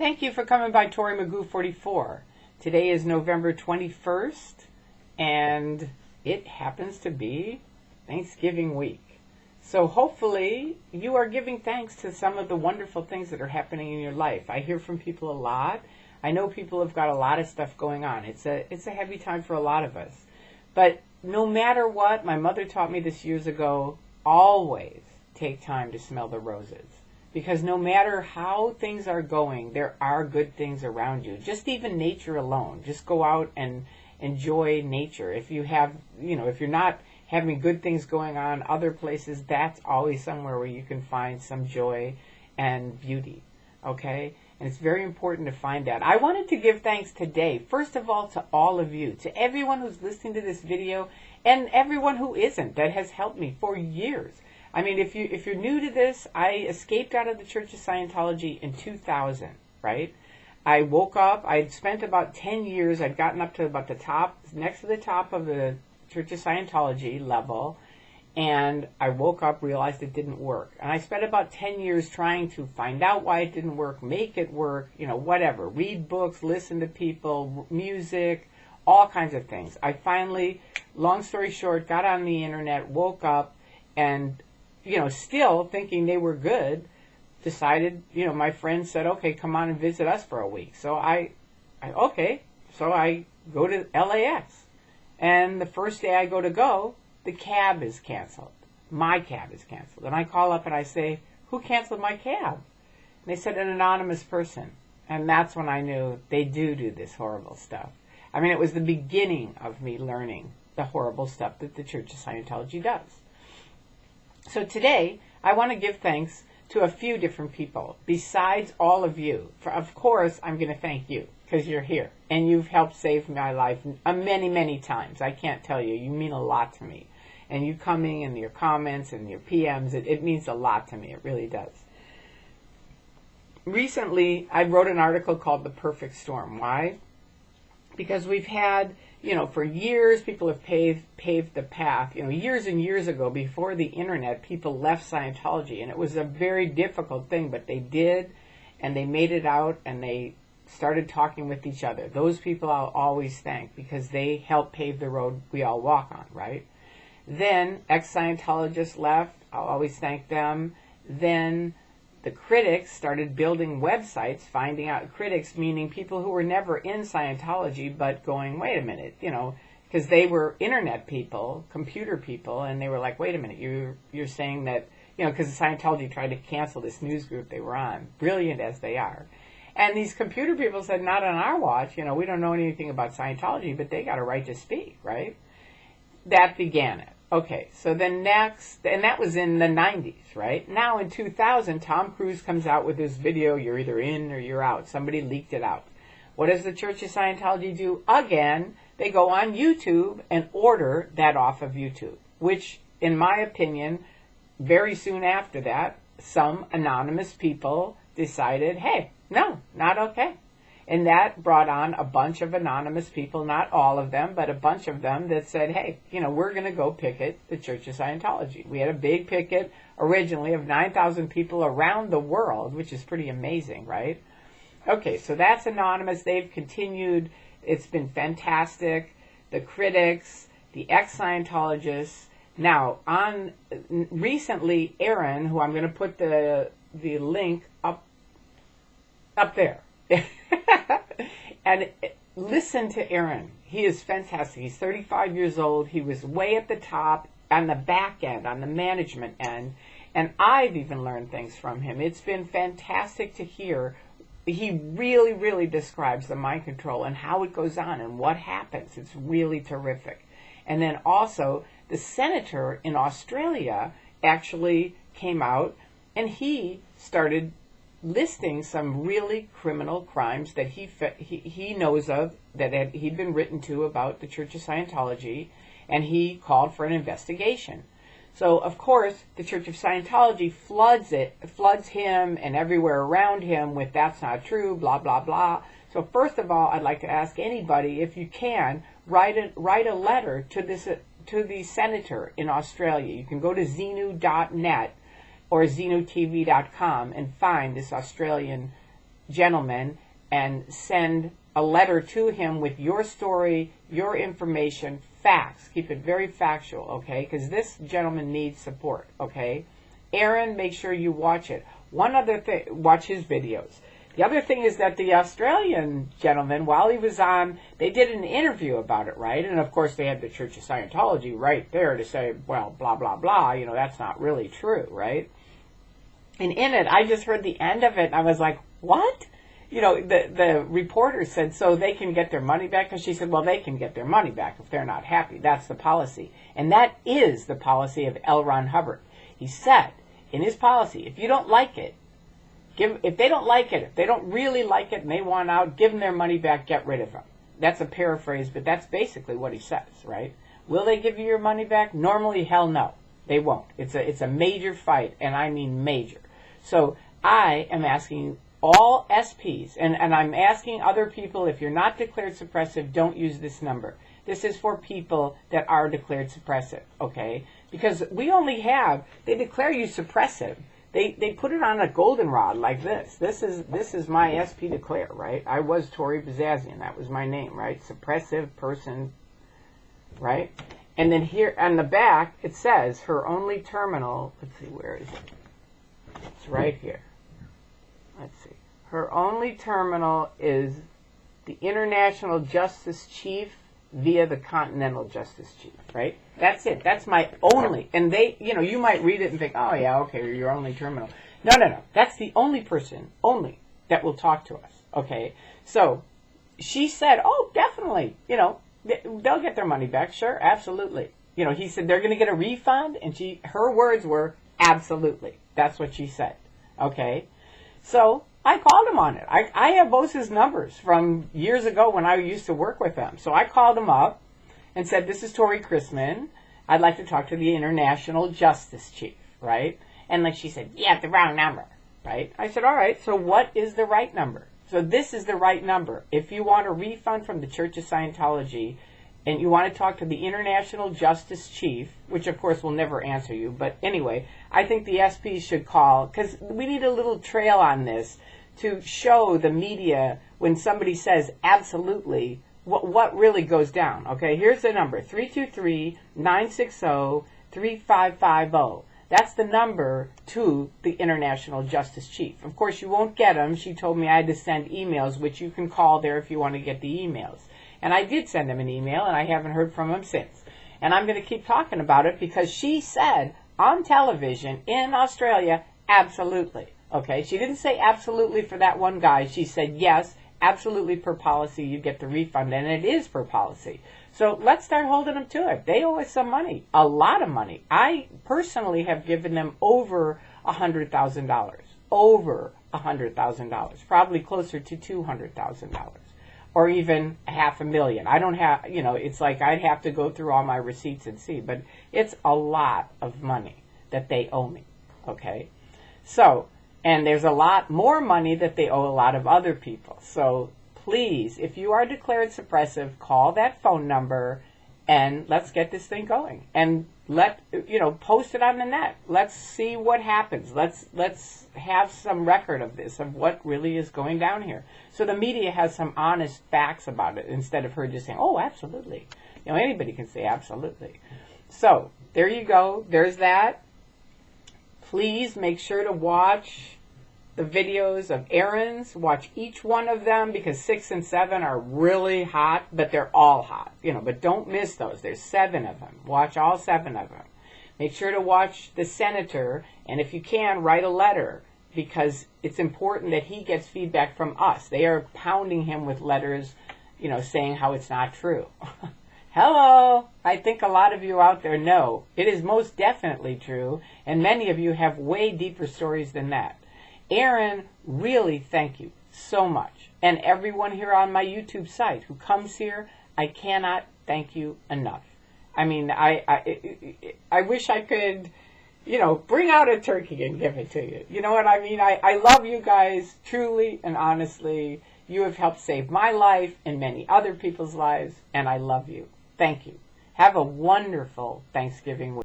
Thank you for coming by Tori Magoo 44. Today is November 21st, and it happens to be Thanksgiving week. So hopefully you are giving thanks to some of the wonderful things that are happening in your life. I hear from people a lot. I know people have got a lot of stuff going on. It's a heavy time for a lot of us. But no matter what, my mother taught me this years ago, always take time to smell the roses. Because no matter how things are going, there are good things around you. Just even nature alone. Just go out and enjoy nature. If you have, if you're not having good things going on other places, that's always somewhere where you can find some joy and beauty. Okay? And it's very important to find that. I wanted to give thanks today, first of all, to all of you, to everyone who's listening to this video, and everyone who isn't, that has helped me for years. I mean, if you're new to this, I escaped out of the Church of Scientology in 2000, right? I woke up, I'd spent about 10 years, I'd gotten up to about the top, next to the top of the Church of Scientology level, and I woke up, realized it didn't work. And I spent about 10 years trying to find out why it didn't work, make it work, whatever. Read books, listen to people, music, all kinds of things. I finally, long story short, got on the internet, woke up, and still thinking they were good, decided, my friend said, okay, come on and visit us for a week. So I go to LAX. And the first day I go, the cab is canceled. My cab is canceled. And I call up and I say, who canceled my cab? And they said, an anonymous person. And that's when I knew they do this horrible stuff. I mean, it was the beginning of me learning the horrible stuff that the Church of Scientology does. So today, I want to give thanks to a few different people, besides all of you. Of course, I'm going to thank you, because you're here, and you've helped save my life many, many times. I can't tell you. You mean a lot to me. And you coming and your comments and your PMs, it means a lot to me. It really does. Recently, I wrote an article called The Perfect Storm. Why? Because we've had, for years, people have paved the path. Years and years ago, before the internet, people left Scientology, and it was a very difficult thing, but they did, and they made it out, and they started talking with each other. Those people I'll always thank, because they helped pave the road we all walk on, right? Then, ex-Scientologists left. I'll always thank them. Then the critics started building websites, finding out, critics meaning people who were never in Scientology, but going, wait a minute, because they were internet people, computer people, and they were like, wait a minute, you're saying that, because Scientology tried to cancel this news group they were on, brilliant as they are. And these computer people said, not on our watch, we don't know anything about Scientology, but they got a right to speak, right? That began it. Okay, so then next, and that was in the 90s, right? Now in 2000, Tom Cruise comes out with this video, you're either in or you're out. Somebody leaked it out. What does the Church of Scientology do? Again, they go on YouTube and order that off of YouTube, which, in my opinion, very soon after that, some anonymous people decided, hey, no, not okay. And that brought on a bunch of anonymous people, not all of them, but a bunch of them that said, hey, we're going to go picket the Church of Scientology. We had a big picket originally of 9,000 people around the world, which is pretty amazing, right? Okay, so that's anonymous. They've continued. It's been fantastic. The critics, the ex-Scientologists. Now, recently, Aaron, who I'm going to put the link up there. And listen to Aaron. He is fantastic. He's 35 years old. He was way at the top on the back end, on the management end. And I've even learned things from him. It's been fantastic to hear. He really, really describes the mind control and how it goes on and what happens. It's really terrific. And then also, the senator in Australia actually came out and he started listing some really criminal crimes that he knows of, that he'd been written to about the Church of Scientology, and he called for an investigation. So, of course, the Church of Scientology floods him and everywhere around him with that's not true, blah, blah, blah. So first of all, I'd like to ask anybody, if you can, write a letter to the senator in Australia. You can go to xenu.net or xenutv.com and find this Australian gentleman and send a letter to him with your story, your information, facts. Keep it very factual, okay? Because this gentleman needs support, okay? Aaron, make sure you watch it. One other thing, watch his videos. The other thing is that the Australian gentleman, while he was on, they did an interview about it, right? And of course they had the Church of Scientology right there to say, well, blah, blah, blah, you know, that's not really true, right? And in it, I just heard the end of it, and I was like, what? You know, the reporter said, so they can get their money back? And she said, well, they can get their money back if they're not happy. That's the policy. And that is the policy of L. Ron Hubbard. He said in his policy, if you don't like it, if they don't like it, if they don't really like it and they want out, give them their money back, get rid of them. That's a paraphrase, but that's basically what he says, right? Will they give you your money back? Normally, hell no. They won't. It's a major fight, and I mean major. So I am asking all SPs, and I'm asking other people, if you're not declared suppressive, don't use this number. This is for people that are declared suppressive, okay? Because we only have, they declare you suppressive. They put it on a goldenrod like this. This is my SP declare, right? I was Tori Bazazian. That was my name, right? Suppressive person, right? And then here on the back, it says her only terminal. Let's see, where is it? It's right here. Let's see. Her only terminal is the International Justice Chief via the Continental Justice Chief, right? That's it. That's my only. And they, you know, you might read it and think, oh, yeah, okay, your only terminal. No, no, no. That's the only person, only, that will talk to us, okay? So she said, oh, definitely, you know, they'll get their money back. Sure, absolutely. You know, he said they're going to get a refund, and her words were, absolutely. That's what she said, okay? So I called him on it. I have both his numbers from years ago when I used to work with them. So I called him up and said, this is Tori Chrisman. I'd like to talk to the International Justice Chief, right? And like she said, you have the wrong number, right? I said, all right, so what is the right number? So this is the right number. If you want a refund from the Church of Scientology and you want to talk to the International Justice Chief, which of course will never answer you, but anyway, I think the SPs should call, because we need a little trail on this to show the media when somebody says absolutely what really goes down. Okay, here's the number, 323-960-3550. That's the number to the International Justice Chief. Of course, you won't get them. She told me I had to send emails, which you can call there if you want to get the emails. And I did send him an email, and I haven't heard from him since. And I'm going to keep talking about it because she said on television in Australia, absolutely. Okay, she didn't say absolutely for that one guy. She said, yes, absolutely per policy, you get the refund, and it is per policy. So let's start holding them to it. They owe us some money, a lot of money. I personally have given them over $100,000, over $100,000, probably closer to $200,000. Or even $500,000. I don't have, you know, it's like I'd have to go through all my receipts and see, but it's a lot of money that they owe me, okay? So, and there's a lot more money that they owe a lot of other people. So please, if you are declared suppressive, call that phone number and let's get this thing going. And post it on the net. Let's see what happens. Let's have some record of this, of what really is going down here. So the media has some honest facts about it instead of her just saying, oh, absolutely. You know, anybody can say absolutely. So there you go. There's that. Please make sure to watch the videos of Aaron's. Watch each one of them because 6 and 7 are really hot, but they're all hot. You know, but don't miss those. There's 7 of them. Watch all 7 of them. Make sure to watch the senator, and if you can, write a letter because it's important that he gets feedback from us. They are pounding him with letters, you know, saying how it's not true. Hello! I think a lot of you out there know. It is most definitely true, and many of you have way deeper stories than that. Aaron, really thank you so much. And everyone here on my YouTube site who comes here, I cannot thank you enough. I mean, I wish I could, you know, bring out a turkey and give it to you. You know what I mean? I love you guys, truly and honestly. You have helped save my life and many other people's lives, and I love you. Thank you. Have a wonderful Thanksgiving week.